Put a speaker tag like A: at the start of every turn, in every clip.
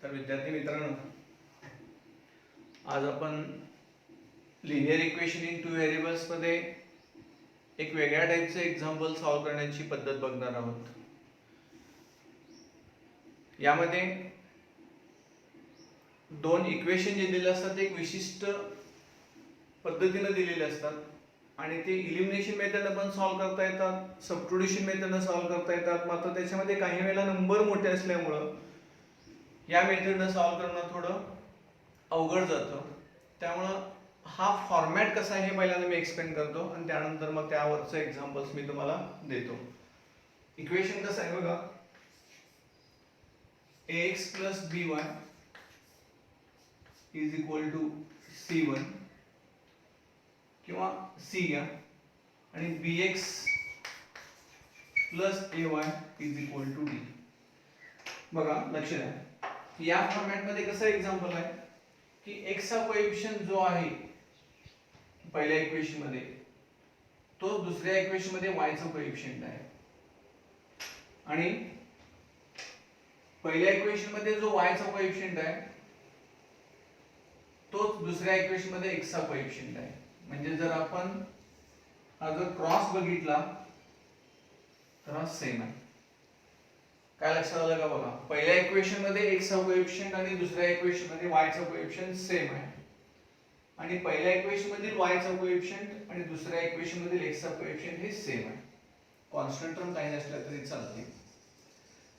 A: तर विद्यार्थी मित्रांनो, आज आपण linear equation in two variables मध्ये एक वेगळ्या टाईपचे एक्झाम्पल सॉल्व्ह करण्याची पद्धत बघणार आहोत. यामध्ये दोन इक्वेशन जे दिलेले असतात एक विशिष्ट पद्धतीने दिलेले असतात आणि ते इलिमिनेशन मेथडने पण सॉल्व्ह करता येतात, सबट्रुडिशन मेथडने सॉल्व्ह करता येतात. मात्र त्याच्यामध्ये काही वेळेला नंबर मोठे असल्यामुळं या मेथडने सॉल्व्ह करणं थोडं अवघड जातं. त्यामुळं हा फॉर्मॅट कसा आहे हे पहिल्यांदा मी एक्सप्लेन करतो आणि त्यानंतर मग त्यावरचं एक्झाम्पल्स मी तुम्हाला देतो. इक्वेशन कसं आहे बघा, ax plus by is equal to c1 किंवा c घ्या आणि bx plus ay is equal to d. बघा लक्ष द्या, या फॉर्मॅट मध्ये कसं एक्झाम्पल आहे की x चा कोएफिशियंट जो आहे पहिल्या इक्वेशन मध्ये तो दुसऱ्या इक्वेशन मध्ये y चा कोएफिशियंट आहे आणि पहिल्या इक्वेशन मध्ये जो y चा कोएफिशियंट आहे तोच दुसऱ्या इक्वेशन मध्ये x चा कोएफिशियंट आहे. म्हणजे जर आपण हा जर क्रॉस बघितला तर हा सेम आहे. काय लक्षात आलं का बघा, पहिल्या इक्वेशन मध्ये x चा कोएफिशियंट आणि दुसऱ्या इक्वेशन मध्ये y चा कोएफिशियंट सेम आहे आणि पहिल्या इक्वेशन मधील y चा कोएफिशियंट आणि दुसऱ्या इक्वेशन मधील x चा कोएफिशियंट हे सेम आहे. कॉन्स्टंट टर्म काही नसल्या तरी चालते.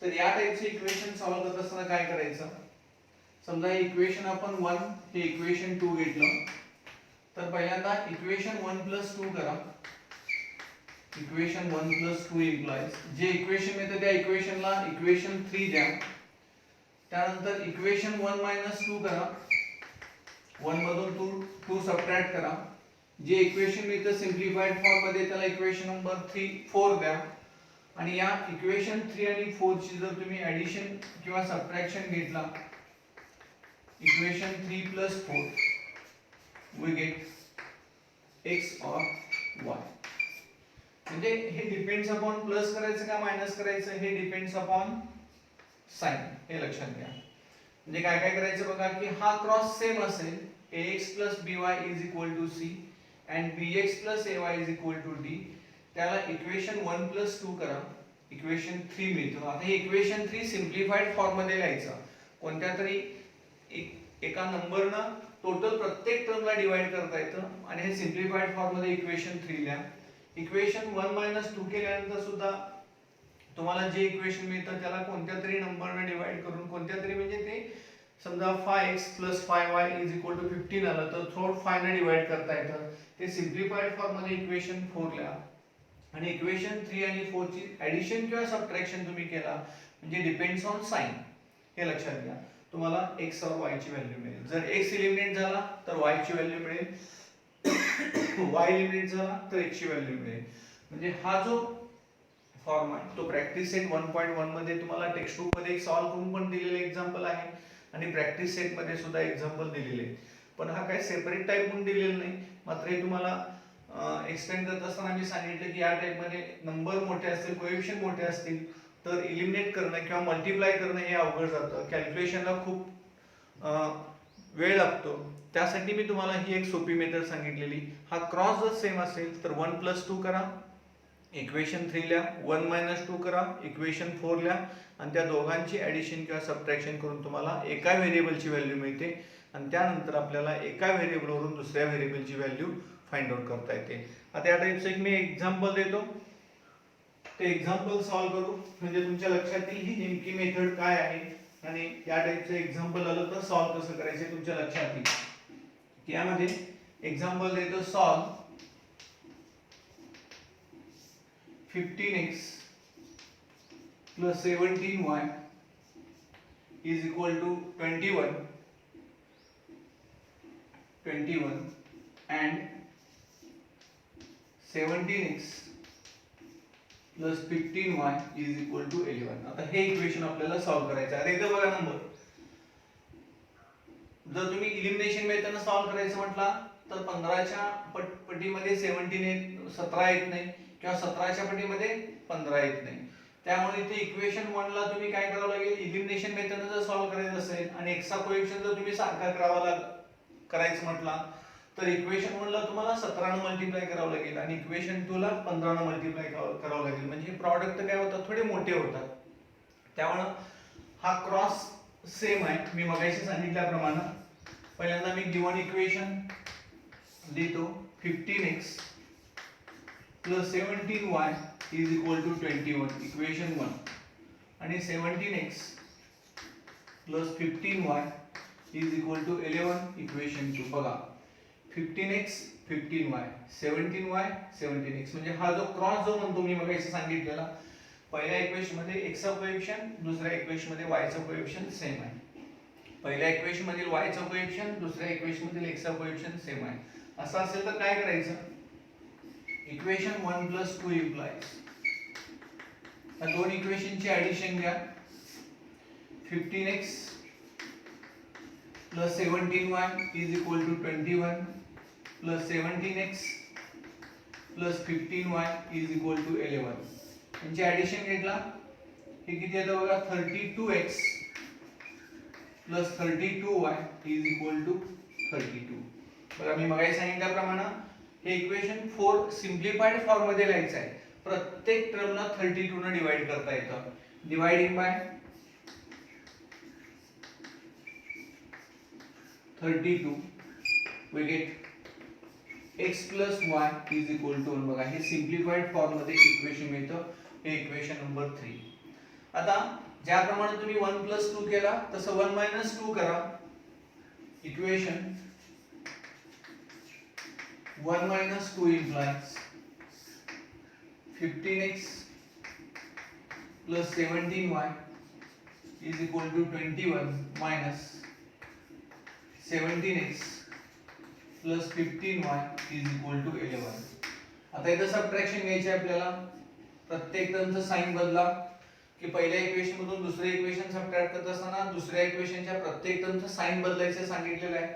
A: तर या टाइपचे इक्वेशन सॉल्व्ह करत असताना काय करायचं, समजा हे इक्वेशन आपण 1 हे इक्वेशन 2 घेतलं तर पहिल्यांदा इक्वेशन 1 + 2 करा. इक्वेशन 1 + 2 इम्प्लाइज जे इक्वेशन मिळतं त्या इक्वेशनला इक्वेशन 3 द्या. त्यानंतर इक्वेशन 1 - 2 करा, 1 मधून 2 सबट्रॅक्ट करा. जे इक्वेशन मिळतं सिम्प्लिफाइड फॉर्म मध्ये त्याला इक्वेशन नंबर 4 द्या आणि या इक्वेशन 3 आणि 4 ची जर तुम्ही ऍडिशन किंवा सबट्रॅक्शन घेतला, equation 3 + 4 we get x or y. म्हणजे हे डिपेंड्स अपॉन प्लस करायचं का मायनस करायचं हे डिपेंड्स अपॉन साइन, हे लक्षात घ्या. म्हणजे काय काय करायचं बघा की हा क्रॉस सेम असेल, ax + by = c and bx + ay = d. त्याला इक्वेशन 1 + 2 करा, इक्वेशन 3 मिळतं. आता हे इक्वेशन 3 सिम्प्लिफाइड फॉर्म मध्ये लिहायचं. कोणत्या तरी एका नंबरनं टोटल प्रत्येक टर्मला डिवाइड करता येतं आणि हे सिम्प्लिफाइड फॉर्म मध्ये इक्वेशन 3 लिहा. इक्वेशन 1 - 2 केल्यानंतर सुद्धा तुम्हाला जे इक्वेशन मिळतं त्याला कोणत्या तरी नंबरने डिवाइड करून, कोणत्या तरी म्हणजे ते समजा 5x + 5y = 15 आलं तर थोड 5 ने डिवाइड करता येतं. ते सिम्प्लिफाइड फॉर्म मध्ये इक्वेशन 4 लिहा आणि इक्वेशन 3 आणि 4 ची ऍडिशन किंवा सबट्रॅक्शन तुम्ही केला म्हणजे डिपेंड्स ऑन साइन, हे लक्षात घ्या. तुम्हाला x और y ची व्हॅल्यू मिळेल. जर x एलिमिनेट झाला तर y ची व्हॅल्यू मिळेल, y एलिमिनेट झाला तर x ची व्हॅल्यू मिळेल. म्हणजे हा जो फॉर्मॅट तो प्रॅक्टिस सेट 1.1 मध्ये तुम्हाला टेक्स्ट बुक मध्ये सॉल्व्ह करून पण दिलेले एक्झाम्पल आहे आणि प्रॅक्टिस सेट मध्ये सुद्धा एक्झाम्पल दिलेले आहेत. पण हा काय सेपरेट टाइप म्हणून दिलेला नाही. मात्र हे तुम्हाला एक्सप्लेन करत असताना मी सांगितलं की या टाइप मध्ये नंबर मोठे असतील, कोएफिशियंट मोठे असतील तर इलिमिनेट करणं किंवा मल्टिप्लाय करणं हे अवघड जातं. कॅल्क्युलेशनला खूप वेळ लागतो. त्यासाठी मी तुम्हाला ही एक सोपी मेथड सांगितलेली. हा क्रॉस जर सेम असेल तर 1 + 2 करा, इक्वेशन 3 लिहा, 1 - 2 करा, इक्वेशन 4 लिहा आणि त्या दोघांची ऍडिशन किंवा सबट्रॅक्शन करून तुम्हाला एका व्हेरिएबलची व्हॅल्यू मिळते आणि त्यानंतर आपल्याला एका व्हेरिएबलवरून दुसऱ्या व्हेरिएबलची व्हॅल्यू फाइंड आउट करता येते. आता या टाइपचं एक मी एक्झाम्पल देतो, ते एक्झाम्पल सॉल्व्ह करू म्हणजे तुमच्या लक्षात येईल ही नेमकी मेथड काय आहे आणि या टाइपचं एक्झाम्पल आलं तर सॉल्व्ह कसं करायचं तुमच्या लक्षात येईल. यामध्ये एक्झाम्पल देतो, solve 15x + 17y = 21 and 17x + 15y = 11. आता हे इक्वेशन आपल्याला सॉल्व्ह करायचं आहे. आता इथं बघा नंबर, जर तुम्ही इलिमिनेशन मेथडने सॉल्व्ह करायचं म्हटला तर 15च्या पटीमध्ये 17 येत 17 येत नाही किंवा 17च्या पटीमध्ये 15 येत नाही. त्यामुळे इथे इक्वेशन 1 ला तुम्ही काय करावं लागेल, इलिमिनेशन मेथडने जर सॉल्व्ह करायचं असेल आणि x चा कोएफिशियंट जर तुम्ही सारखा करायचं म्हटला तर इक्वेशन 1 ला तुम्हाला 17 ने मल्टिप्लाय करावं लागेल आणि इक्वेशन 2 ला 15 ने मल्टिप्लाय करावं लागेल. म्हणजे हे प्रॉडक्ट काय होतात, थोडे मोठे होतात. त्यामुळे हा क्रॉस सेम आहे. मी मगाशी सांगितल्याप्रमाणे पहिल्यांदा मी गिवन इक्वेशन लिहितो 15x plus 17y is equal to 21, equation 1, आणि 17x plus 15y is equal to 11, equation 2. बघा 15x 15y 17y 17x म्हणजे हा जो क्रॉस जो म्हणतो मी मगाशी सांगितलेला, पहिल्या इक्वेशन मध्ये x चा कोएफिशियंट, दुसऱ्या इक्वेशन मध्ये y चा कोएफिशियंट सेम आहे. पहिल्या इक्वेशन मधील y चा कोएफिशियंट, दुसऱ्या इक्वेशन मधील x चा कोएफिशियंट सेम आहे. असं असेल तर काय करायचं, इक्वेशन 1 plus 2 implies, या दोन इक्वेशनची ऍडिशन घ्या. 15x plus 17y is equal to 21 plus 17x plus 15y is equal to 11. यांची ऍडिशन घेतला, हे किती येतं बघा, 32x plus 32y is equal to 32. बघा मी मगाशी सांगितल्याप्रमाणे हे इक्वेशन 4 सिम्प्लिफाइड फॉर्म मध्ये लिहायचं आहे. प्रत्येक टर्मला 32 ने डिवाइड करता येतं. Dividing by 32 we get x plus y is equal to 1. बघा हे सिम्प्लिफाइड फॉर्म मध्ये इक्वेशन मिळतं. हे इक्वेशन नंबर 3. आता ज्याप्रमाणे तुम्ही 1 plus 2 केला तसं 1 minus 2 करा. Equation 1 minus 2 implies 15x plus 17y is equal to 21 minus 17x plus 15y is equal to 11. आता इथं सबट्रॅक्शन घ्यायचे आपल्याला. प्रत्येक टर्मचं साइन बदला की पहिल्या इक्वेशन मधून दुसरे इक्वेशन सबट्रॅक्ट करत असताना दुसऱ्या इक्वेशनच्या प्रत्येक टर्मचं साइन बदलायचं सांगितलेलं आहे.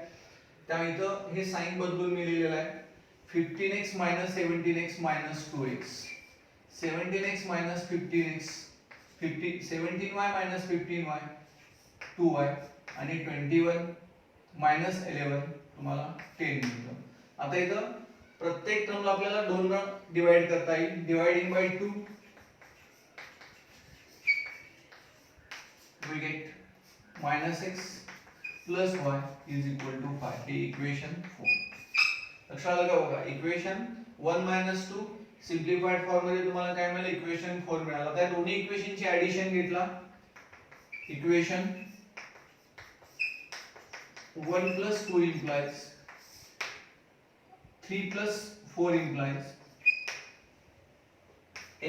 A: त्यामुळे इथं हे साइन बदलून मी लिहिलेलं आहे. 15x minus 17x minus 2x, 17x minus 15x, 17y minus 15y 2y आणि 21 minus 11 तुम्हाला 10 मिळतं. आता इथं प्रत्येक टर्मला आपल्याला 2 ने डिवाइड करता येईल. Dividing by 2 we get minus x plus y is equal to 5. हे इक्वेशन 4. लक्षात आलं का बघा, इक्वेशन 1 minus 2 सिम्प्लिफाइड फॉर्म मध्ये तुम्हाला काय मिळालं, इक्वेशन 4 मिळालं. त्या दोन्ही इक्वेशनची ऍडिशन घेतला. Equation 1 plus 2 implies 3 plus 4 implies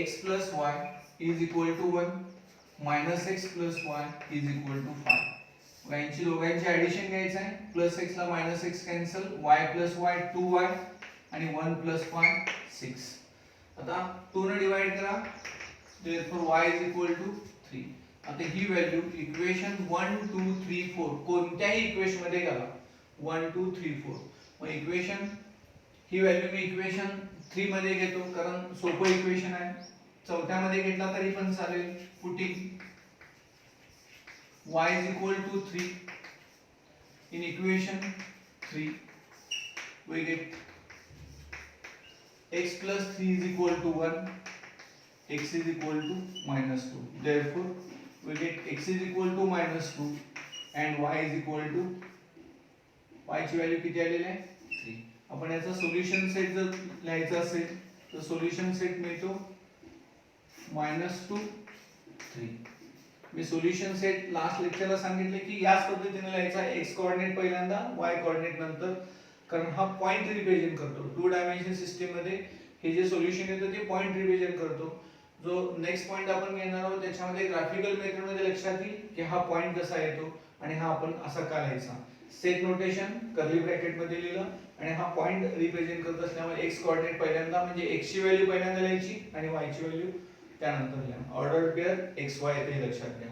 A: x plus y is equal to 1 minus x plus y is equal to 5. यांची दोघांची ऍडिशन घ्यायचं आहे. प्लस x ला minus x cancel, y plus y 2y आणि 1 प्लस y 6. आता 2 ने divide करा, therefore y is equal to 3. आता ही व्हॅल्यू इक्वेशन 1 2 3 4 कोणत्याही इक्वेशन मध्ये घाला. 1 2 3 4. मग इक्वेशन ही व्हॅल्यू मी इक्वेशन 3 मध्ये घेतो कारण सोपं इक्वेशन आहे. चौथ्या मध्ये घेतला तरी पण चालेल. Putting y is equal to 3 in equation 3 we get x plus 3 is equal to 1, x is equal to minus 2. Therefore we get x is equal to minus 2 and y is equal to, y ची value किती आलेली आहे 3. आपण याचा solution set जर लिहायचा असेल तर सोल्युशन सेट मिळतो -2 3. मी सोल्युशन सेट लास्ट लेक्चरला सांगितले की याच पद्धतीने लिहायचा. x कोऑर्डिनेट पहिल्यांदा, y कोऑर्डिनेट नंतर, कारण हा पॉइंट रिप्रेझेंट करतो. 2 डायमेन्शन सिस्टीम मध्ये हे जे सोल्युशन येतं ते पॉइंट रिप्रेझेंट करतो. जो नेक्स्ट पॉइंट आपण घेणार आहोत त्याच्यामध्ये ग्राफिकल मेथड मध्ये लक्षात येईल की हा पॉइंट कसा येतो आणि हा आपण असा का लिहायचा. सेट नोटेशन कर्ली ब्रॅकेट मध्ये लिहिलं आणि हा पॉइंट रिप्रेझेंट करत असल्यामुळे x कोऑर्डिनेट पहिल्यांदा म्हणजे x ची व्हॅल्यू पहिल्यांदा लिहायची आणि y ची व्हॅल्यू त्यानंतर लिहा. ऑर्डर पेअर x y येते लक्षात घ्या.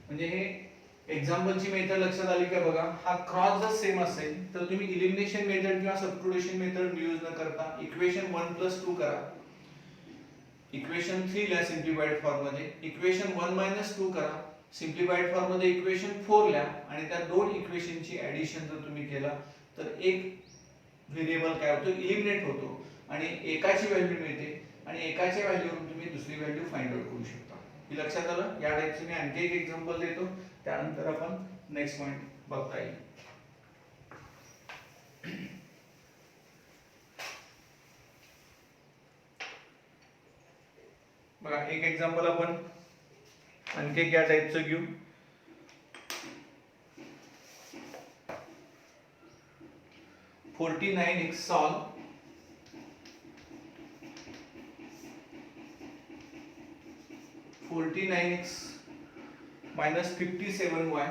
A: म्हणजे हे एक्झाम्पलची मेथड लक्षात आली का बघा. हा क्रॉस जर सेम असेल तर तुम्ही इलिमिनेशन मेथड किंवा सबट्रुशन मेथड यूज न करता इक्वेशन 1 plus 2 करा. इक्वेशन 3 ला सिम्प्लिफाईड फॉर्म मध्ये, इक्वेशन 1 - 2 करा, सिम्प्लिफाईड फॉर्म मध्ये इक्वेशन 4 ला, आणि त्या दोन इक्वेशनची ऍडिशन जर तुम्ही केला तर एक व्हेरिएबल काय होतो, इलिमिनेट होतो आणि एकाची व्हॅल्यू मिळते आणि एकाच्या व्हॅल्यूवरून तुम्ही दुसरी व्हॅल्यू फाइंड आउट करू शकता. हे लक्षात आलं? या टाइपचे मी आणखी एक एक्झाम्पल देतो, त्यानंतर आपण नेक्स्ट पॉइंट बघता येईल. बघा एक एक्झाम्पल आपण आणखी एक या टाइपचं घेऊ. (49x solve) (49x minus 57y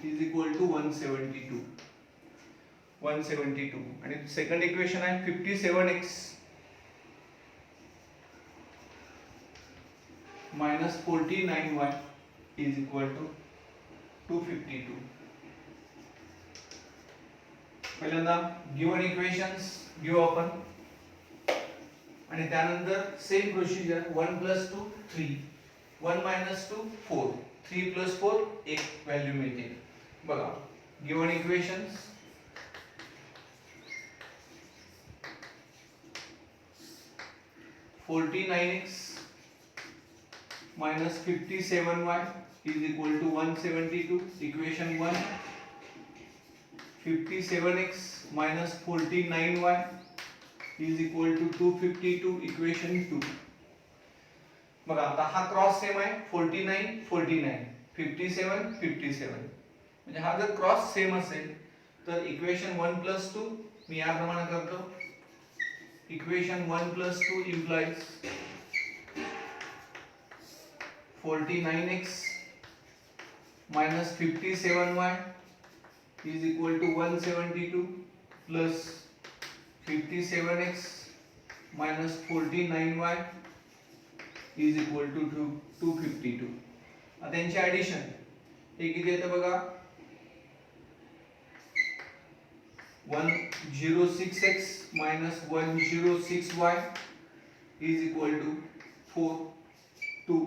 A: is equal to 172. 172 आणि सेकंड इक्वेशन आहे 57x minus 49y is equal to 252. पहिल्यांदा गिवन इक्वेशन्स घेऊ आपण आणि त्यानंतर सेम प्रोसिजर 1 + 2 3, 1 - 2 4, 3 + 4 एक व्हॅल्यू मिळते. बघा given equations (49x minus 57y is equal to 172. Equation 1. 57x minus 49y is equal to 252. Equation 2. बघा आता हा क्रॉस सेम आहे 49 49 57 57, म्हणजे हा जर क्रॉस सेम असेल तर इक्वेशन 1 + 2 मी याप्रमाणे करतो. Equation 1 + 2 implies 49x minus 57y is equal to 172 plus 57x minus 49y is equal to 252. आता त्यांची ऍडिशन हे किती येतं बघा, 106x minus 106y is equal to 4 2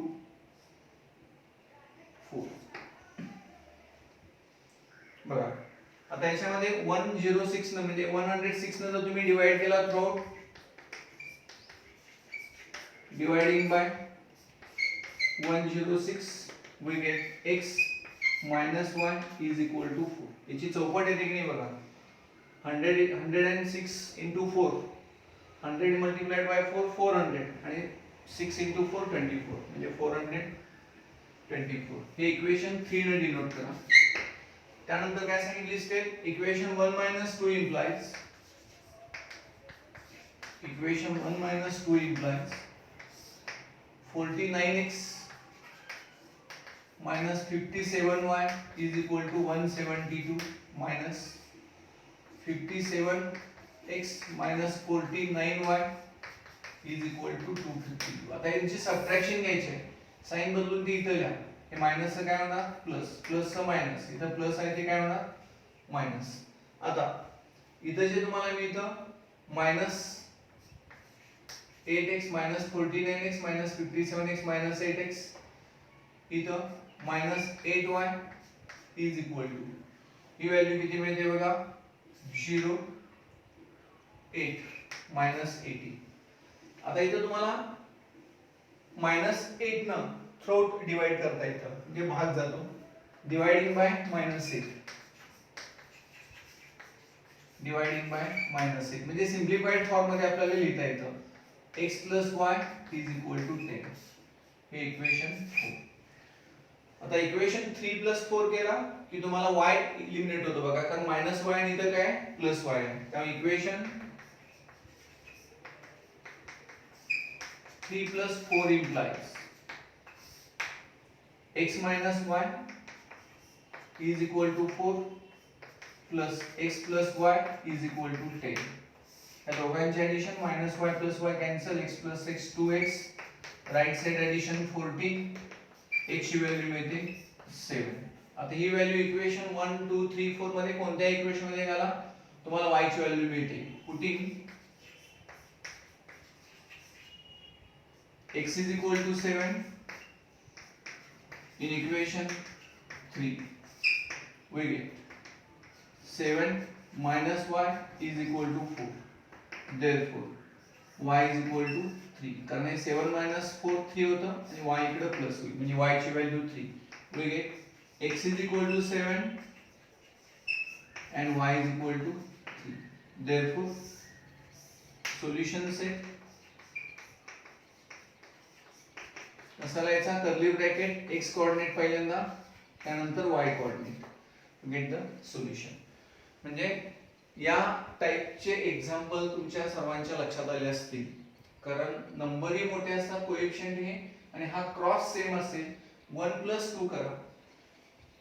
A: 4. बघा आता याच्यामध्ये 106 न म्हणजे 106 न जर तुम्ही डिवाइड केला through dividing by 106 we get x minus y is equal to 4. याची चौपट येते की नाही बघा, 106 into 4, 100 multiplied by 4 400 आणि 6 into 4 24, म्हणजे 424. हे इक्वेशन 3 ने डिनोट करा. त्यानंतर काय सांगितली step, equation 1 - 2 implies, equation 1 - 2 implies 49x minus 57y is equal to 172 minus 57x minus 49y is equal to 252. आता यांची सबट्रॅक्शन घ्यायची आहे, साइन बदलून ती इथे लिहा. हे मायनस चं काय होणार प्लस, प्लस चं मायनस, इथे प्लस आहे ते काय होणार मायनस. आता इथे जे तुम्हाला मिळतं minus 8x minus 49x minus 57x minus 8x, इथं minus 8y is equal to, he value किती मिळते बघा 0 8 minus 80. आता इथं तुम्हाला -8 न थ्रोट डिवाइड करता येतं, म्हणजे भाग जातो. डिवाइडिंग बाय -8, डिवाइडिंग बाय -8 म्हणजे सिम्प्लिफाईड फॉर्म मध्ये आपल्याला लिहिता येतं x + y is equal to 10. हे इक्वेशन 4. आता इक्वेशन 3 + 4 केला की तुम्हाला y एलिमिनेट होतो बघा, कारण -y आणि इथं काय +y आहे. त्यामुळे equation 3 + 4 implies x minus y is equal to 4 plus x plus y is equal to 10. या दोघांची addition -y plus y cancel, x plus x 2x, right side addition 14, x ची व्हॅल्यू मिळते 7. आता ही व्हॅल्यू इक्वेशन 1 2 3 4 मध्ये कोणत्या equation मध्ये घाला, तुम्हाला y ची व्हॅल्यू मिळते. Putting x is equal to 7 in equation 3 we get 7 minus y is equal to 4 therefore y is equal to 3 कारण हे 7 minus 4 3 होतं आणि y इकडे प्लस होईल म्हणजे y ची value 3 we get x is equal to 7 and y is equal to 3 therefore solution set कसा लिहायचा कर्ली ब्रॅकेट x कोऑर्डिनेट पहिल्यांदा त्यानंतर y coordinate to get the solution म्हणजे या टाइपचे एग्जांपल तुमच्या सर्वांच्या लक्षात आले असतील कारण नंबर ही मोठे असतात कोएफिशिएंट हे आणि हा क्रॉस सेम असेल 1 + 2 करा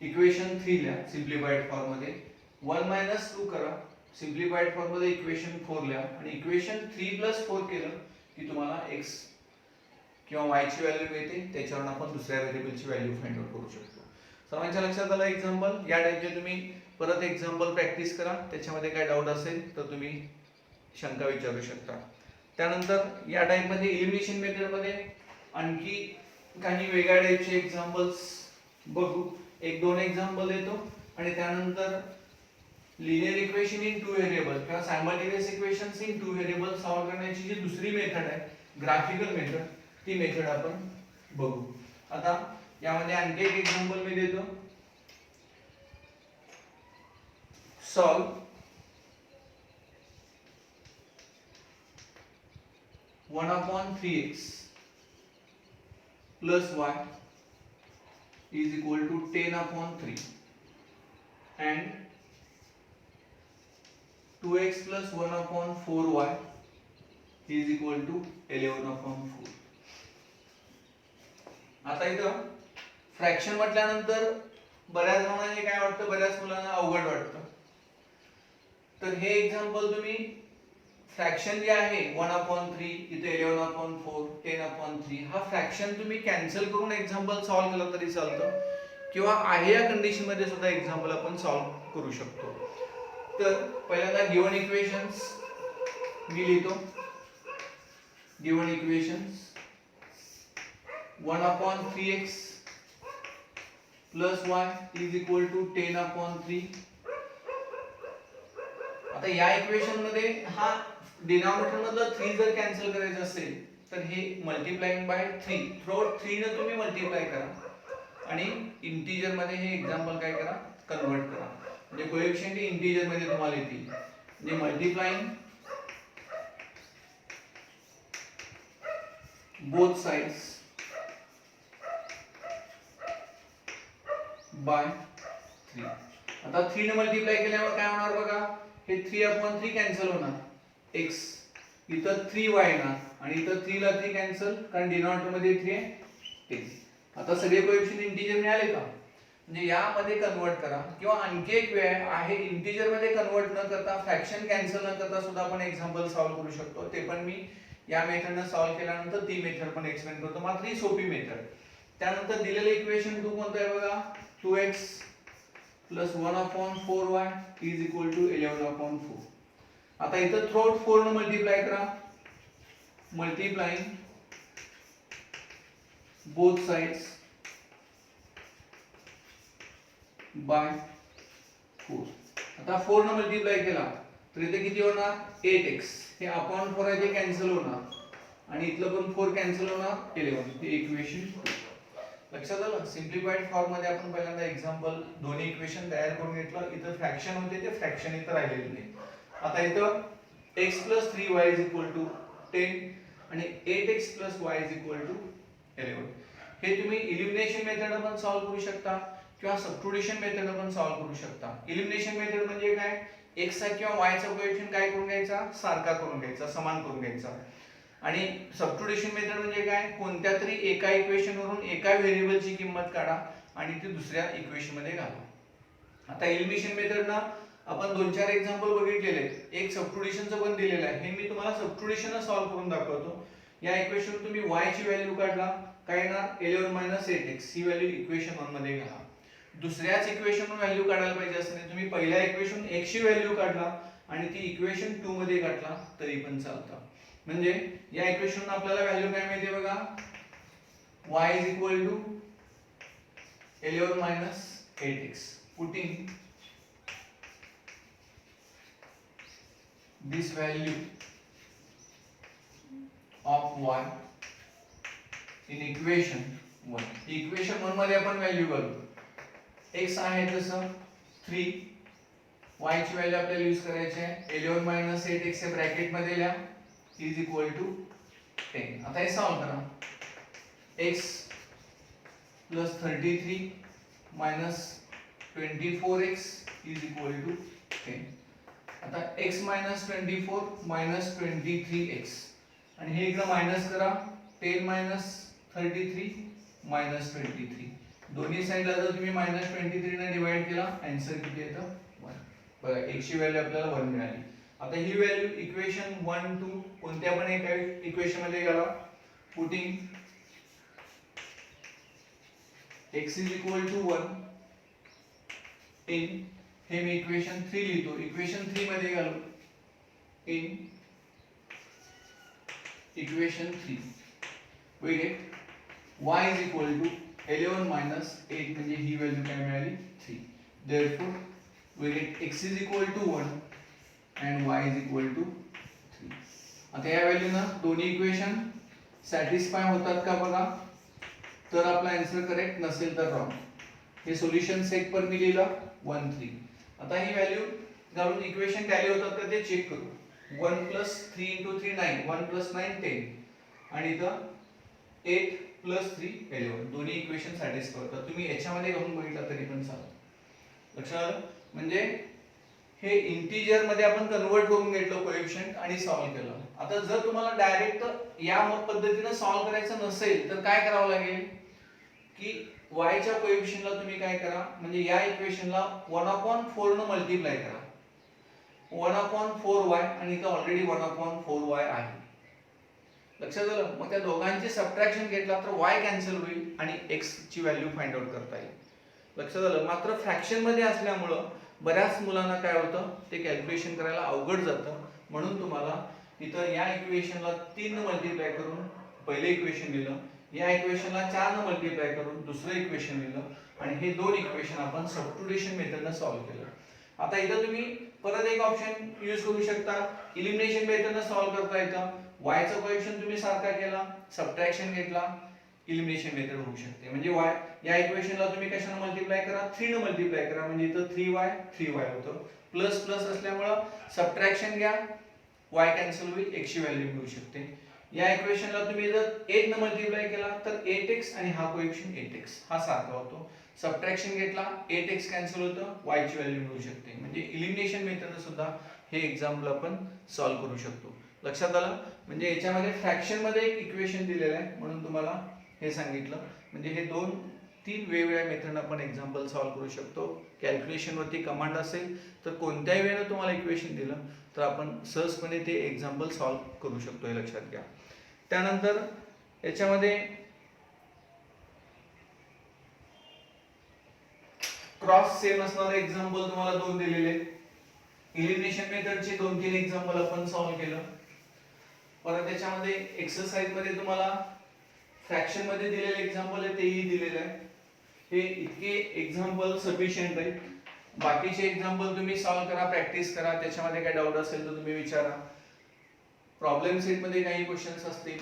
A: इक्वेशन 3 लिहा सिम्प्लिफाइड फॉर्म मध्ये 1 - 2 करा सिम्प्लिफाइड फॉर्म मध्ये इक्वेशन 4 लिहा आणि इक्वेशन 3 + 4 केलं की तुम्हाला x किंवा y ची व्हॅल्यू मिळते त्याच्यावरून आपण दुसऱ्या व्हेरिएबलची व्हॅल्यू फाइंड आउट करू शकतो सर्वांच्या लक्षात आलं एक्झाम्पल या टाइपचे तुम्ही परत एक्झाम्पल प्रॅक्टिस करा त्याच्यामध्ये काय डाऊट असेल तर तुम्ही शंका विचारू शकता त्यानंतर या टाइप मध्ये एलिमिनेशन मेथड मध्ये आणखी काही वेगळ्या टाइपचे एक्झाम्पल्स बघू एक दोन एक्झाम्पल देतो आणि त्यानंतर linear equation in two variable किंवा simultaneous equations in two variable solve करण्याची जी दुसरी मेथड आहे ग्राफिकल मेथड ती मेथड आपण बघू आता यामध्ये आणखी एक एक्झाम्पल मी देतो solve 1/3x plus y is equal to 10/3 and 2x plus 1/4y is equal to 11/4 आता इथं फ्रॅक्शन म्हटल्यानंतर बऱ्याच जणांना काय वाटतं बऱ्याच मुलांना अवघड वाटतं तर हे एक्झाम्पल तुम्ही फ्रॅक्शन जे आहे 1/3 इथे 11/4 10/3 हा फ्रॅक्शन तुम्ही कॅन्सल करून एक्झाम्पल सॉल्व्ह केलं तरी चालतं किंवा आहे या कंडिशन मध्ये सुद्धा एक्झाम्पल आपण सॉल्व्ह करू शकतो तर पहिल्यांदा गिवन इक्वेशन्स मी लिहितो given equations 1/3x plus y is equal to 10/3 आता या इक्वेशन मध्ये हा डिनॉमिनेटर मधला 3 जर कॅन्सल करायचं असेल तर हे मल्टिप्लाइंग बाय 3 थ्रूआउट 3 ने तुम्ही मल्टिप्लाय करा आणि इंटिजर मध्ये हे एक्झाम्पल काय करा कन्वर्ट करा म्हणजे कोएफिशिएंट इंटिजर मध्ये तुम्हाला येतील म्हणजे मल्टिप्लाइंग बोथ साइड्स बाय 3 आता 3 ने मल्टिप्लाय केल्यावर काय होणार बघा हे 3/3 कॅन्सल होणार x इथं 3y येणार आणि इथं 3 ला 3 कॅन्सल कारण डिनॉमिनेटर मध्ये 3 आहे 10 आता सगळे कोएफिशिएंट इंटिजर मिळाले का म्हणजे यामध्ये कन्वर्ट करा किंवा आणखी एक वे आहे इंटिजर मध्ये कन्वर्ट न करता फ्रॅक्शन कॅन्सल न करता सुद्धा आपण एक्झाम्पल सॉल्व्ह करू शकतो ते पण मी या मेथडने सॉल्व्ह केल्यानंतर ती मेथड पण एक्सप्लेन करतो मात्र ही सोपी मेथड त्यानंतर दिलेले इक्वेशन 2 कोणतं आहे बघा 2x plus 1/4y is equal to 11/4 आता इथं थ्रूआउट 4 ने मल्टिप्लाय करा मल्टिप्लाइंग बोथ साइड्स बाय 4 आता 4 ने मल्टिप्लाय केला तर इथे किती होणार 8x हे अपॉन 4 आहे ते कॅन्सल होणार आणि इथलं पण 4 कॅन्सल होणार 11 हे इक्वेशन लक्षात आलं सिम्प्लिफाइड फॉर्म मध्ये आपण पहिल्यांदा एक्झाम्पल दोन्ही इक्वेशन तयार करून घेतलं इथं फ्रॅक्शन होते ते फ्रॅक्शन इथं राहिलेले नाही आता इथं x + 3y = 10 आणि 8x + y = 11 हे तुम्ही एलिमिनेशन मेथड आपण सॉल्व्ह करू शकता किंवा सबट्रुडिशन मेथड आपण सॉल्व्ह करू शकता एलिमिनेशन मेथड म्हणजे काय x चा किंवा y चा कोएफिशिएंट काय करून घ्यायचा सारखा करून घ्यायचा समान करून घ्यायचा आणि सबट्रुडिशन मेथड म्हणजे काय कोणत्या तरी एका इक्वेशन वरून एका व्हेरिएबलची किंमत काढा आणि ती दुसऱ्या इक्वेशन मध्ये घाला आता एलिमिनेशन मेथडना आपण 2-4 एक्झाम्पल बघितलेले आहेत एक सबट्रुडिशनचं पण दिलेलं आहे हे मी तुम्हाला सबट्रुडिशन सॉल्व्ह करून दाखवतो या इक्वेशन तुम्ही y ची व्हॅल्यू काढला काय येणार 11 - 8x ही व्हॅल्यू इक्वेशन 1 मध्ये घाला दुसऱ्याच इक्वेशन व्हॅल्यू काढायला पाहिजे असं नाही तुम्ही पहिल्या इक्वेशन x ची व्हॅल्यू काढला आणि ती इक्वेशन 2 मध्ये घातला तरी पण चालतं म्हणजे या इक्वेशन आपल्याला व्हॅल्यू काय मिळते बघा, y is equal to 11 minus 8x. Putting this value of y in equation 1. Equation 1 मध्ये आपण व्हॅल्यू करू. x आहे तसं 3, y ची व्हॅल्यू आपल्याला यूज करायची आहे 11 minus 8x हे ब्रॅकेट मध्ये लिहा is equal to 10. आता हे सॉल्व करा. x plus 33 minus 24x is equal to 10. आता x minus 24 minus 23x आणि हे इकडे मायनस करा. 10 minus 33 minus 23 दोन्ही साइडला जर तुम्ही minus 23 ने डिवाइड केला आन्सर किती येतं 1. बघा x ची व्हॅल्यू आपल्याला 1 मिळाली. आता ही व्हॅल्यू इक्वेशन 1 2 कोणत्या पण एका इक्वेशन मध्ये घाला. Putting x is equal to 1 in हे मी इक्वेशन 3 लिहितो. इक्वेशन 3 मध्ये घालू in equation 3 we get y is equal to 11 minus 8 म्हणजे ही व्हॅल्यू काय मिळाली 3. therefore we get x is equal to 1 and y is equal to 3. आता या व्हॅल्यूना दोन्ही इक्वेशन सॅटिस्फाय होतात का बघा. तर आपला आन्सर करेक्ट, नसेल तर रॉंग. हे सोल्युशन सेट पर मी लिहिलं 1 3. आता ही व्हॅल्यू घालून इक्वेशन टॅली होतात का ते चेक करू. 1 plus 3 into 3 9, 1 plus 9 10 आणि इथं 8 plus 3 11. दोन्ही इक्वेशन सॅटिस्फाय होतात. तुम्ही याच्यामध्ये घालून बघितलं तरी पण चालेल. लक्षात आलं. म्हणजे हे इंटिजर मध्ये आपण कन्वर्ट करून घेतलं कोएफिशिएंट आणि सॉल्व केलं. आता जर तुम्हाला डायरेक्ट या पद्धतीने सॉल्व करायचं नसेल तर काय करावं लागेल की y च्या कोएफिशिएंटला तुम्ही काय करा, म्हणजे या इक्वेशनला 1/4 ने मल्टिप्लाय करा. 1/4y आणि इथं ऑलरेडी 1/4y आहे. लक्षात आलं. मग त्या दोघांचे सबट्रॅक्शन घेतला तर y कॅन्सल होईल आणि x ची व्हॅल्यू फाइंड आउट करता येईल. लक्षात आलं. मात्र फ्रॅक्शन मध्ये असल्यामुळे बऱ्याच मुलांना काय होतं ते कॅल्क्युलेशन करायला अवघड जातं. म्हणून तुम्हाला इथं या इक्वेशनला 3 ने मल्टिप्लाय करून पहिले इक्वेशन लिहिलं, या इक्वेशनला 4 ने मल्टिप्लाय करून दुसरं इक्वेशन लिहिलं आणि हे दोन इक्वेशन आपण सबस्टिट्यूशन मेथडने सॉल्व केलं. आता इथं तुम्ही परत एक ऑप्शन यूज करू शकता. एलिमिनेशन मेथडने सॉल्व करता येतं. y चा कोएफिशिएंट तुम्ही सारखा केला, सबट्रॅक्शन घेतला, एलिमिनेशन मेथड होऊ शकते. म्हणजे y या इक्वेशनला तुम्ही कशाने मल्टिप्लाय करा 3 ने मल्टिप्लाय करा म्हणजे इथं 3y होतं. प्लस प्लस असल्यामुळे सबट्रॅक्शन घ्या, y कॅन्सल होईल, x ची व्हॅल्यू मिळू शकते. या इक्वेशनला तुम्ही जर 8 ने मल्टिप्लाय केला तर 8x आणि हा कोएफिशिएंट 8x हा सारखा होतो. सबट्रॅक्शन घेतला 8x कॅन्सल होतं, y ची व्हॅल्यू मिळू शकते. म्हणजे एलिमिनेशन मेथडने सुद्धा हे एक्झाम्पल आपण सॉल्व करू शकतो. लक्षात आलं. म्हणजे याच्यामध्ये फ्रॅक्शन मध्ये एक इक्वेशन दिलेलं आहे म्हणून तुम्हाला हे सांगितलं. म्हणजे हे 2-3 वेगवेगळ्या मेथडने आपण एक्झाम्पल सॉल्व करू शकतो. कॅल्क्युलेशन वरती कमांड असेल तर कोणत्याही वेळेला तुम्हाला इक्वेशन दिलं तर आपण सहजपणे ते एक्झाम्पल सॉल्व करू शकतो, हे लक्षात घ्या. त्यानंतर याच्यामध्ये क्रॉस सेम असणारे एक्झाम्पल तुम्हाला 2 दिलेले आहेत. एलिमिनेशन मेथडचे 2-3 एक्झाम्पल आपण सॉल्व केलं. परत त्याच्यामध्ये एक्सरसाइज मध्ये तुम्हाला फ्रॅक्शन मध्ये दिलेले एक्झाम्पल आहे तेही दिलेले आहे. हे इतके एक्झाम्पल सफिशियंट आहेत. बाकीचे एक्झाम्पल तुम्ही सॉल्व करा, प्रॅक्टिस करा. त्याच्यामध्ये काही डाऊट असेल तर तुम्ही विचारा. प्रॉब्लेम सेट मध्ये काही क्वेश्चन्स असतील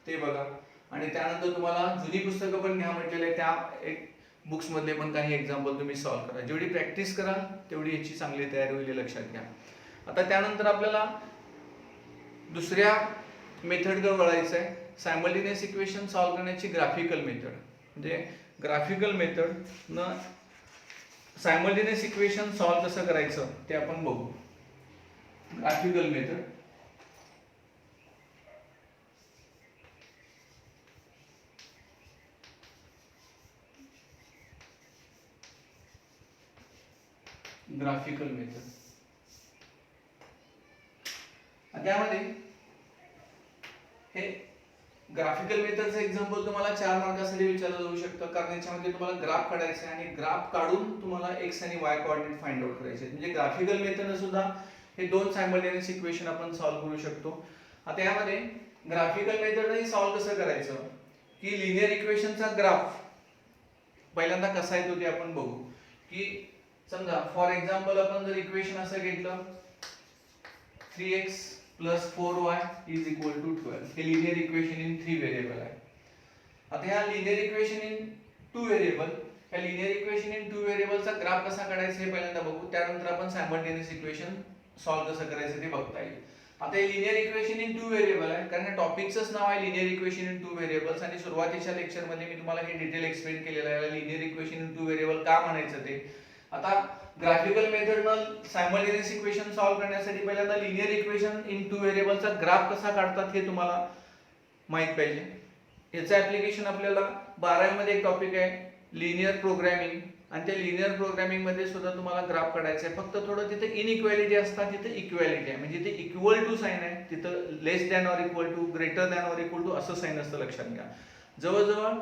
A: ते बघा आणि त्यानंतर तुम्हाला जुनी पुस्तकं पण घ्या म्हटलेले त्या एक बुक्स मधले पण काही एक्झाम्पल तुम्ही सॉल्व करा. जेवढी प्रॅक्टिस कराल तेवढी याची चांगली तयारी होईल, लक्षात घ्या. आता त्यानंतर आपल्याला दुसऱ्या मेथडकडे वळायचं आहे. सायमल्टेनियस इक्वेशन सॉल्व करण्याची ग्राफिकल मेथड. म्हणजे ग्राफिकल मेथड न सायमल्टेनियस इक्वेशन सॉल्व कसं करायचं ते आपण बघू. Graphical method graphical method. त्यामध्ये हे ग्राफिकल मेथडचं एक्झाम्पल तुम्हाला 4 मार्कासाठी विचारलं जाऊ शकतं. कारण याच्यामध्ये तुम्हाला ग्राफ काढायचा आहे आणि ग्राफ काढून तुम्हाला x आणि y कोऑर्डिनेट फाइंड आउट करायचे. म्हणजे ग्राफिकल मेथडने सुद्धा हे 2 सायमल्टेनियस इक्वेशन आपण सॉल्व करू शकतो. आता यामध्ये ग्राफिकल मेथडने सॉल्व्ह कसं करायचं की लिनियर इक्वेशनचा ग्राफ पहिल्यांदा कसा येतो ते आपण बघू. की समजा फॉर एक्झाम्पल आपण जर इक्वेशन असं घेतलं 3x + 4y = 12. हे लिनियर इक्वेशन इन 3 व्हेरिएबल आहे. आता ह्या लिनियर इक्वेशन इन 2 व्हेरिएबल, ह्या लिनियर इक्वेशन इन 2 व्हेरिएबलचा ग्राफ कसा काढायचा हे पहिल्यांदा बघू. त्यानंतर आपण सायमल्टेनियस इक्वेशन सॉल्व्ह कसं करायचं ते बघता येईल. आता हे लिनियर इक्वेशन इन 2 व्हेरिएबल आहे कारण या टॉपिकचंच नाव आहे लिनियर इक्वेशन इन 2 व्हेरिएबल्स. आणि सुरुवातीच्या लेक्चर मध्ये मी तुम्हाला हे डिटेल एक्सप्लेन केलेलं आहे लिनियर इक्वेशन इन 2 व्हेरिएबल का म्हणायचं ते. आता ग्राफिकल मेथडनं सायमल्टेनियस इक्वेशन सॉल्व्ह करण्यासाठी पहिल्यांदा लिनियर इक्वेशन इन 2 व्हेरिएबलचा ग्राफ कसा काढतात हे तुम्हाला माहित पाहिजे. याचं ऍप्लिकेशन आपल्याला 12वी मध्ये एक टॉपिक आहे लिनियर प्रोग्रामिंग, आणि त्या लिनियर प्रोग्रामिंग मध्ये सुद्धा तुम्हाला ग्राफ काढायचा आहे. फक्त थोडं तिथे इनइक्वॅलिटी असतात, तिथे इक्वॅलिटी आहे. म्हणजे ते इक्वल टू साइन आहे, तिथं less than or equal to, greater than or equal to असं साइन असतं, लक्षात घ्या. जवळजवळ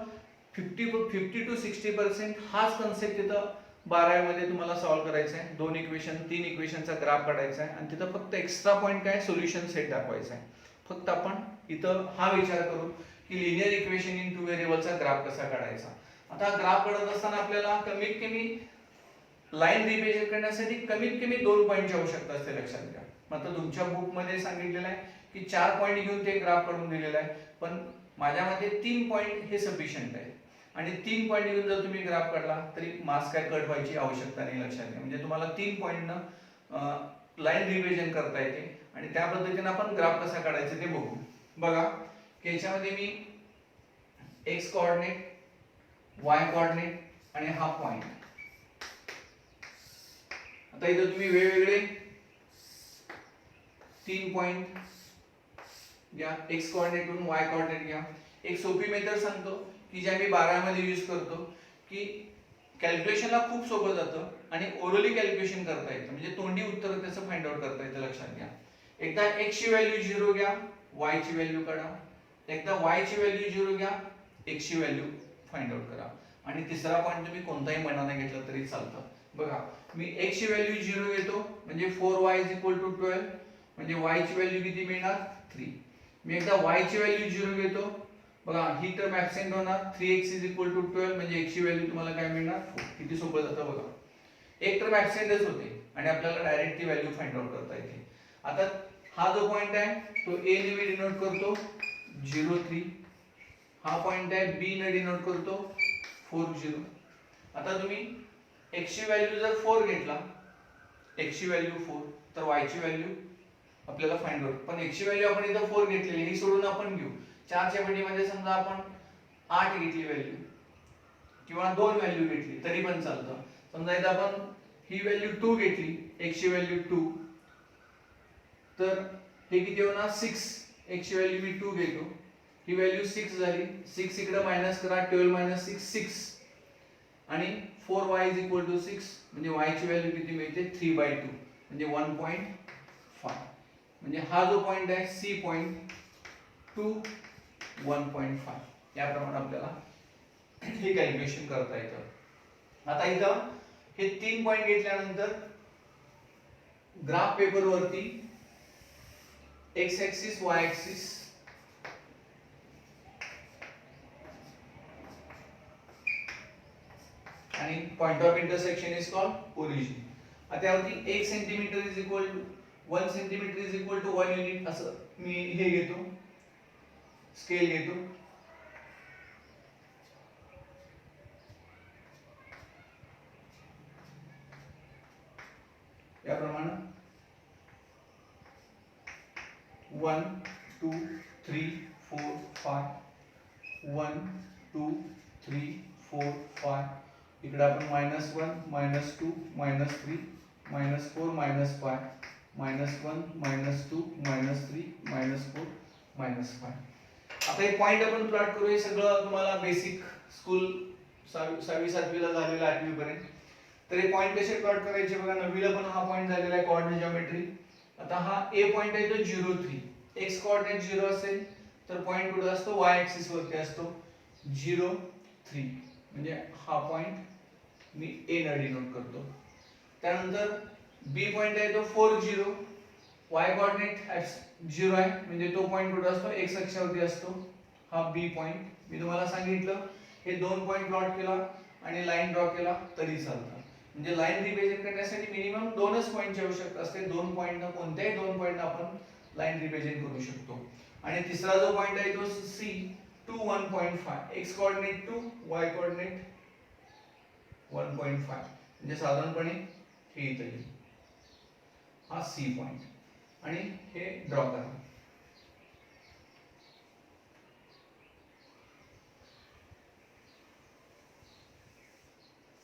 A: 50 to 60% हाच कन्सेप्ट तिथं 12वी मध्ये तुम्हाला सॉल्व्ह करायचा आहे. 2 इक्वेशन 3 इक्वेशनचा ग्राफ काढायचा आहे आणि तिथं फक्त एक्स्ट्रा पॉइंट काय सोल्युशन सेट दाखवायचा आहे. फक्त आपण इथं हा विचार करू की लिनियर इक्वेशन इन 2 व्हेरिएबलचा ग्राफ कसा काढायचा. आता ग्राफ काढत असताना आपल्याला कमीत कमी लाईन रिप्रेझेंट करण्यासाठी कमीत कमी 2 पॉइंटची आवश्यकता असते, लक्षात घ्या. मात्र तुमच्या बुक मध्ये सांगितलेलं आहे की 4 पॉइंट घेऊन ते ग्राफ काढून दिलेला आहे, पण माझ्या मते 3 पॉइंट हे सफिशियंट आहे. आणि 3 पॉइंट घेऊन जर तुम्ही ग्राफ काढला तरी मार्क्स काय कट व्हायची आवश्यकता नाही, लक्षात घ्या. म्हणजे तुम्हाला 3 पॉइंटनं लाईन रिप्रेझेंट करता येते आणि त्या पद्धतीने आपण ग्राफ कसा काढायचा ते बघू. बघा की याच्यामध्ये मी x कोऑर्डिनेट, y कोऑर्डिनेट आणि हा पॉइंट. आता इथं तुम्ही वेगवेगळे 3 पॉइंट घ्या, x कोऑर्डिनेट वरून y कोऑर्डिनेट घ्या. एक सोपी मेथड सांगतो की ज्या मी 12वी मध्ये यूज करतो, की कॅल्क्युलेशनला खूप सोपं जातं आणि ओरली कॅल्क्युलेशन करता येतं, म्हणजे तोंडी उत्तर त्याचं फाइंड आउट करता येतं, लक्षात घ्या. एकदा x ची व्हॅल्यू 0 घ्या, y ची व्हॅल्यू काढा. एकदा y ची व्हॅल्यू 0 घ्या, x ची व्हॅल्यू फाइंड आउट करा. आणि तिसरा पॉइंट तुम्ही कोणताही मनाने घेतला तरी चालतं. बघा मी x ची व्हॅल्यू 0 घेतो म्हणजे 4y = 12, म्हणजे y ची व्हॅल्यू किती मिळणार 3. मी एकदा y ची व्हॅल्यू 0 घेतो, बघा ही टर्म ऍब्सेंट होणार, 3x = 12 म्हणजे x ची व्हॅल्यू तुम्हाला काय मिळणार 4. किती सोपं जातं बघा. एक टर्म ऍब्सेंटच होते आणि आपल्याला डायरेक्ट ती व्हॅल्यू फाइंड आउट करता येते. आता हा जो पॉइंट आहे तो a ने मी डिनोट करतो 0 3. हा पॉइंट आहे b ने डिनोट करतो 4 0. आता तुम्ही x ची व्हॅल्यू जर 4 घेतला, x ची व्हॅल्यू 4, तर y ची व्हॅल्यू आपल्याला फाइंड आउट. पण x ची व्हॅल्यू आपण इथं 4 घेतलेली, ही सोडून आपण घेऊ. 4 च्या पटीमध्ये समजा आपण 8 घेतली व्हॅल्यू किंवा 2 व्हॅल्यू घेतली तरी पण चालतं. समजा इथं आपण ही व्हॅल्यू 2 घेतली, x ची व्हॅल्यू 2, तर हे किती होणार 6. x ची व्हॅल्यू मी 2 घेतो, ही व्हॅल्यू 6 झाली. 6 इकडे मायनस करा, 12 - 6 6 आणि 4y = 6 म्हणजे y ची व्हॅल्यू किती मिळते 3/2 म्हणजे 1.5. म्हणजे हा जो पॉइंट आहे C पॉइंट 2 1.5 याप्रमाणे आपल्याला हे कॅल्क्युलेशन करता येतं. आता इथं हे 3 पॉइंट घेतल्यानंतर ग्राफ पेपर वरती x ऍक्सिस y ऍक्सिस आणि point of intersection is called origin. आता यावरती 1 सेंटीमीटर = 1 सेंटीमीटर = 1 युनिट असं मी हे घेतो, स्केल घेतो. याप्रमाणे 1 2 3 4 5 1 2 3 4 5. इकडे आपण -1 -2 -3 -4 -5 -1 -2 -3 -4 -5. आता हे पॉइंट आपण प्लॉट करू. हे सगळं तुम्हाला बेसिक स्कूल 6वी 7वी ला झालेलं 8वी पर्यंत. तर हे पॉइंट कसे प्लॉट करायचे बघा. 9वी ला पण हा पॉइंट झालेला आहे कोऑर्डिनेट जिओमेट्री. आता हा A पॉइंट आहे तो 0 3. x कोऑर्डिनेट 0 असेल तर पॉइंट कुठे असतो y ऍक्सिस वरती असतो 0 3. म्हणजे हा पॉइंट मी A ने डिनोट करतो. त्यानंतर B पॉइंट आहे तो 4 0. y कोऑर्डिनेट 0 आहे म्हणजे तो पॉइंट कुठे असतो x अक्षावरती असतो, हा b पॉइंट. मी तुम्हाला सांगितलं हे दोन पॉइंट प्लॉट केला आणि लाईन ड्रॉ केला तरी चालतं. म्हणजे लाईन रिप्रेझेंट करण्यासाठी मिनिमम दोनच पॉइंटची आवश्यकता असते. दोन पॉइंटनं कोणत्याही दोन पॉइंटनं आपण लाईन रिप्रेझेंट करू शकतो. आणि तिसरा जो पॉइंट आहे तो C to 1.5, x coordinate 2, y coordinate 1.5. म्हणजे साधारणपणे हे इथे येईल, हा C पॉइंट आणि हे ड्रॉ करा.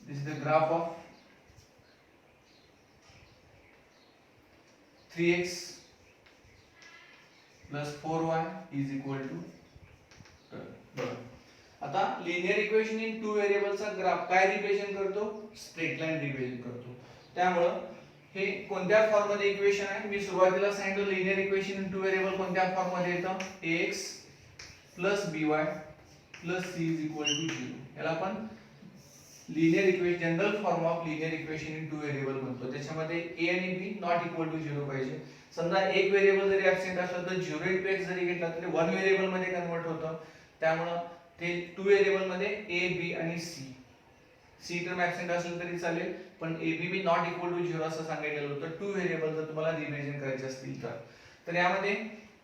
A: This is the graph of 3x plus 4y is equal to 12. आता लिनियर इक्वेशन इन टू व्हेरिएबलचा ग्राफ काय रिप्रेझेंट करतो? स्ट्रेट लाईन रिप्रेझेंट करतो. त्यामुळं हे कोणत्या फॉर्म मध्ये इक्वेशन आहे? मी सुरुवातीला सांगितलं linear equation in two variable कोणत्या फॉर्म मध्ये येतं? ax by c is equal to 0. याला आपण linear equation general form of linear equation in two variable म्हणतो. त्याच्यामध्ये a आणि b नॉट इक्वल टू 0 पाहिजे. समजा एक व्हेरिएबल जरी ऍब्सेंट असला तर 0 into x जरी घेतला तरी वन व्हेरिएबल मध्ये कन्वर्ट होतं. त्यामुळे ते टू व्हेरिएबल मध्ये a b आणि c टर्म ऍब्सेंट असेल तरी चालेल, पण a b b not equal to 0 असं सांगितलेलं होतं. टू व्हेरिएबल जर तुम्हाला रिप्रेझेंट करायचे असतील तर यामध्ये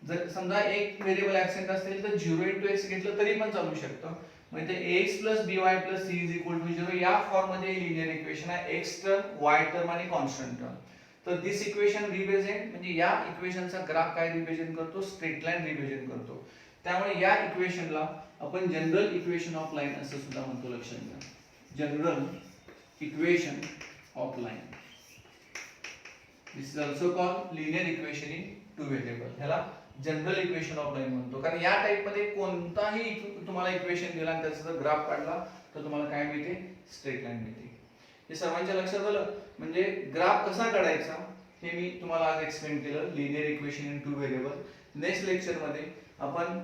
A: जर समजा एक व्हेरिएबल ऍब्सेंट असेल तर 0 into x घेतलं तरी पण चालू शकतं. म्हणजे ax by c is equal to 0 या फॉर्म मध्ये लिनियर इक्वेशन आहे. x टर्म, y टर्म आणि कॉन्स्टंट टर्म. तर दिस इक्वेशन रिप्रेझेंट म्हणजे या इक्वेशनचा ग्राफ काय रिप्रेझेंट करतो? स्ट्रेट लाईन रिप्रेझेंट करतो. त्यामुळे या इक्वेशनला आपण जनरल इक्वेशन ऑफ लाईन असं सुद्धा म्हणतो. लक्षात घ्या, general equation of line. This is also called linear equation in two variable. ह्याला जनरल इक्वेशन ऑफ लाईन म्हणतो. कारण या टाइप मध्ये कोणताही तुम्हाला इक्वेशन दिला आणि त्याचा जर ग्राफ काढला तर तुम्हाला काय मिळते? स्ट्रेट लाईन मिळते. हे सर्वांच्या लक्षात आलं. म्हणजे ग्राफ कसा काढायचा हे मी तुम्हाला आज एक्सप्लेन केलं, linear equation in two variable. Next lecture मध्ये आपण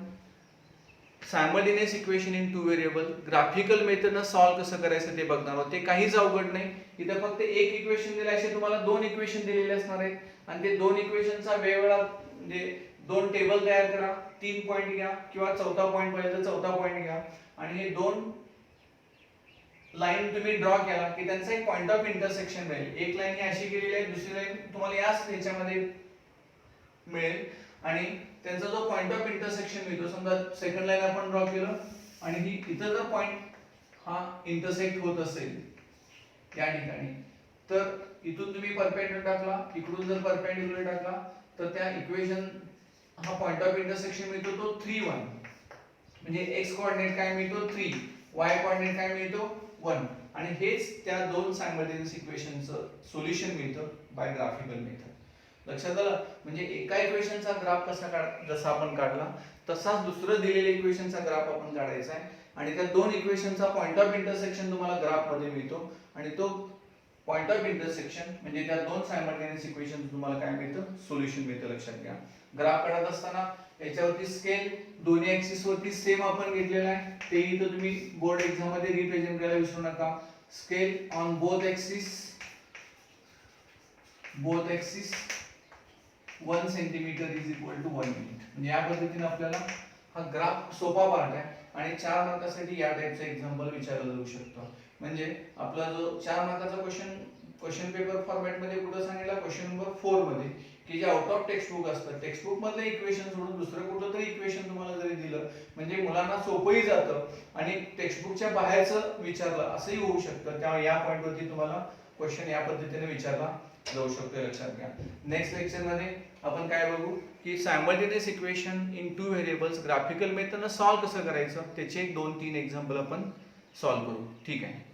A: simultaneous equation in two variable graphical मेथडनं सॉल्व्ह कसं करायचं ते बघणार आहोत. ते काहीच अवघड नाही. इथे फक्त एक इक्वेशन दिलं असे तुम्हाला दोन इक्वेशन दिलेले असणार आहेत आणि ते दोन इक्वेशनचा वेगवेगळा म्हणजे दोन टेबल तयार करा. 3 पॉइंट घ्या किंवा चौथा पॉइंट पाहिजे तर चौथा पॉइंट घ्या आणि हे दोन लाईन तुम्ही ड्रॉ केला की त्यांचा एक पॉइंट ऑफ इंटरसेक्शन मिळेल. एक लाईन ही अशी केलेली आहे, दुसरी लाईन तुम्हाला याच ह्याच्यामध्ये मिळेल आणि त्यांचा जो पॉइंट ऑफ इंटरसेक्शन मिळतो. समजा सेकंड लाईन आपण ड्रॉ केलं आणि ही इथं जर पॉइंट हा इंटरसेक्ट होत असेल या ठिकाणी तर इथून तुम्ही परपेंडिक्युलर टाकला, इकडून जर परपेंडिक्युलर टाकला तर त्या इक्वेशन हा पॉइंट ऑफ इंटरसेक्शन मिळतो तो 3 1. म्हणजे x कोऑर्डिनेट काय मिळतो 3, y कोऑर्डिनेट काय मिळतो 1 आणि हेच त्या दोन सायमल्टेनियस इक्वेशनचं सोल्युशन मिळतं बाय ग्राफिकल मेथड. लक्षात आलं. म्हणजे एका इक्वेशनचा ग्राफ कसा जसा आपण काढला तसाच दुसरं दिलेल्या इक्वेशनचा ग्राफ आपण काढायचा आहे आणि त्या दोन इक्वेशनचा पॉइंट ऑफ इंटरसेक्शन तुम्हाला ग्राफ मध्ये मिळतो आणि तो पॉइंट ऑफ इंटरसेक्शन म्हणजे त्या दोन सायमल्टेनियस इक्वेशन तुम्हाला काय मिळतं? सोल्युशन मिळतं. लक्षात घ्या. ग्राफ काढत असताना याच्यावरती स्केल दोन्ही ऍक्सिस वरती सेम आपण घेतलेला आहे. तेही तर तुम्ही बोर्ड एक्झाम मध्ये रिप्रेझेंट करायला विसरू नका. Scale on both axis 1 centimetre is equal to 1 unit. म्हणजे या पद्धतीने आपल्याला हा ग्राफ सोपा पार्ट आहे आणि 4 मार्कासाठी या टाइपचं एक्झाम्पल विचारलं जाऊ शकतं. म्हणजे आपला जो 4 मार्काचा क्वेश्चन पेपर फॉर्मॅट मध्ये कुठं सांगितला? क्वेश्चन नंबर 4 मध्ये की जे आउट ऑफ टेक्स्ट बुक असतं, टेक्स्ट बुक मधलं इक्वेशन सोडून दुसरं कुठलं तरी इक्वेशन तुम्हाला जरी दिलं म्हणजे मुलांना सोपंही जातं आणि टेक्स्ट बुकच्या बाहेरचं विचारलं असंही होऊ शकतं. त्यामुळे या पॉइंट वरती तुम्हाला क्वेश्चन या पद्धतीने विचारला जाऊ शकतो. लक्षात घ्या. नेक्स्ट लेक्चर मध्ये आपण काय बघू की simultaneous equation in two variables graphical मेथडनं सॉल्व्ह कसं करायचं त्याचे 2-3 एक्झाम्पल आपण सॉल्व्ह करू. ठीक आहे.